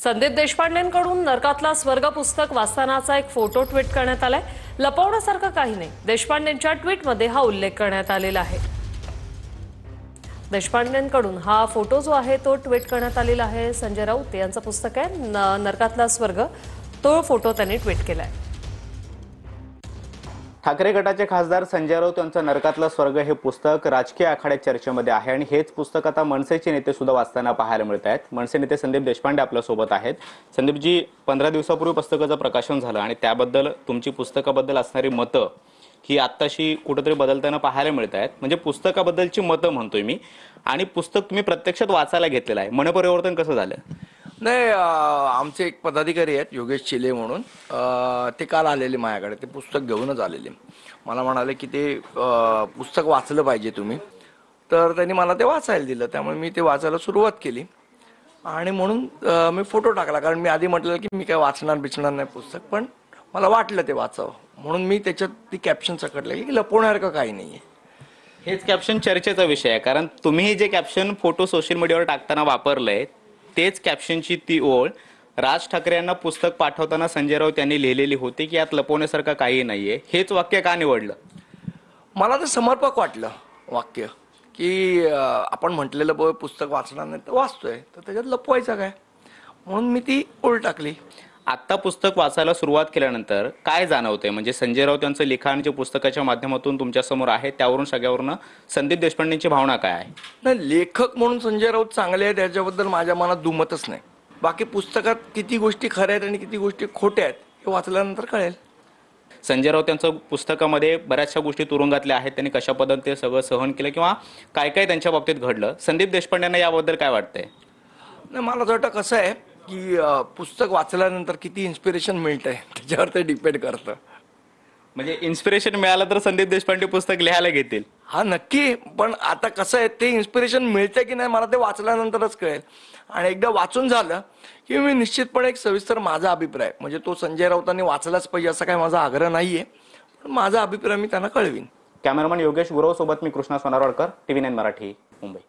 संदीप देशपांडेंकडून नरकातला स्वर्ग पुस्तक वाचतानाचा एक फोटो ट्विट करण्यात आलाय। लपवण्यासारखं काही नाही। देशपांडेंच्या ट्विटमध्ये हा उल्लेख करण्यात आलेला आहे। देशपांडेंकडून हा फोटो जो आहे तो ट्विट करण्यात आलेला आहे। संजय राऊत यांचं पुस्तक आहे नरकातला स्वर्ग, तो फोटो त्यांनी ट्विट केलाय। ठाकरे गटाचे खासदार संजय राऊत यांचं नरकातला स्वर्ग हे पुस्तक राजकीय आखाड्यात चर्चेमध्ये आहे आणि हेच पुस्तक आता मनसेचे नेते सुद्धा वाचताना पाहायला मिळत आहेत। मनसे नेते संदीप देशपांडे आपल्या सोबत आहेत। संदीपजी, 15 दिवसापूर्वी पुस्तकाचं प्रकाशन झालं आणि त्याबद्दल तुमची पुस्तकाबद्दल असणारी मतं ही आत्ताशी कुठेतरी बदलताना पाहायला मिळत आहेत। म्हणजे पुस्तकाबद्दलची मतं म्हणतोय मी, आणि पुस्तक तुम्ही प्रत्यक्षात वाचायला घेतलेलं आहे। मनपरिवर्तन कसं झालं? नाही, आमचे एक पदाधिकारी आहेत योगेश चिले म्हणून, ते काल आलेले माझ्याकडे। ते पुस्तक घेऊनच आलेले। मला म्हणाले की ते पुस्तक वाचलं पाहिजे तुम्ही, तर त्यांनी मला ते वाचायला दिलं। त्यामुळे मी ते वाचायला सुरुवात केली आणि म्हणून मी फोटो टाकला, कारण मी आधी म्हटलं की मी काय वाचणार नाही पुस्तक, पण मला वाटलं ते वाचावं म्हणून मी त्याच्यात ती कॅप्शन सकटले की लपवण्यासारखं काही नाही आहे। हेच कॅप्शन चर्चेचा विषय आहे, कारण तुम्ही जे कॅप्शन फोटो सोशल मीडियावर टाकताना वापरलंय तेच कॅप्शनची ती ओळ राज ठाकरे यांना पुस्तक पाठवताना संजय राऊत यांनी लिहिलेली होती की यात लपवण्यासारखं काही नाहीये। हेच वाक्य का निवडलं? मला तर समर्पक वाटलं वाक्य, की आपण म्हटलेलं पुस्तक वाचणार नाही तर वाचतोय, तर त्याच्यात लपवायचं काय, म्हणून मी ती ओळ टाकली। आता पुस्तक वाचायला सुरुवात केल्यानंतर काय जाणवतंय? म्हणजे संजय राऊत यांचं लिखाण जे पुस्तकाच्या माध्यमातून तुमच्या समोर आहे त्यावरून सगळ्यावरून संदीप देशपांडेंची भावना काय आहे? नाही, लेखक म्हणून संजय राऊत चांगले आहेत याच्याबद्दल माझ्या मनात दुमतच नाही। बाकी पुस्तकात किती गोष्टी खऱ्या आहेत आणि किती गोष्टी खोट्या आहेत हे वाचल्यानंतर कळेल। संजय राऊत यांच्या पुस्तकामध्ये बऱ्याचशा गोष्टी तुरुंगातल्या आहेत, त्यांनी कशा पद्धतीने सगळं सहन केलं किंवा काय काय त्यांच्या बाबतीत घडलं, संदीप देशपांडेंना याबद्दल काय वाटतंय? नाही, मला असं वाटतं कसं आहे की पुस्तक वाचल्यानंतर किती इन्स्पिरेशन मिळतंय त्याच्यावर ते डिपेंड करतं। म्हणजे इन्स्पिरेशन मिळालं तर संदीप देशपांडे पुस्तक लिहायला घेतील? हा, नक्की। पण आता कसं आहे, ते इन्स्पिरेशन मिळतंय की नाही मला ते वाचल्यानंतरच कळेल। आणि एकदा वाचून झालं की मी निश्चितपणे एक सविस्तर माझा अभिप्राय, म्हणजे तो संजय राऊतांनी वाचलाच पाहिजे असा काही माझा आग्रह नाहीये, पण माझा अभिप्राय मी त्यांना कळवीन। कॅमेरामन योगेश गुरव सोबत मी कृष्णा सोनारवाडकर, TV9 मराठी, मुंबई।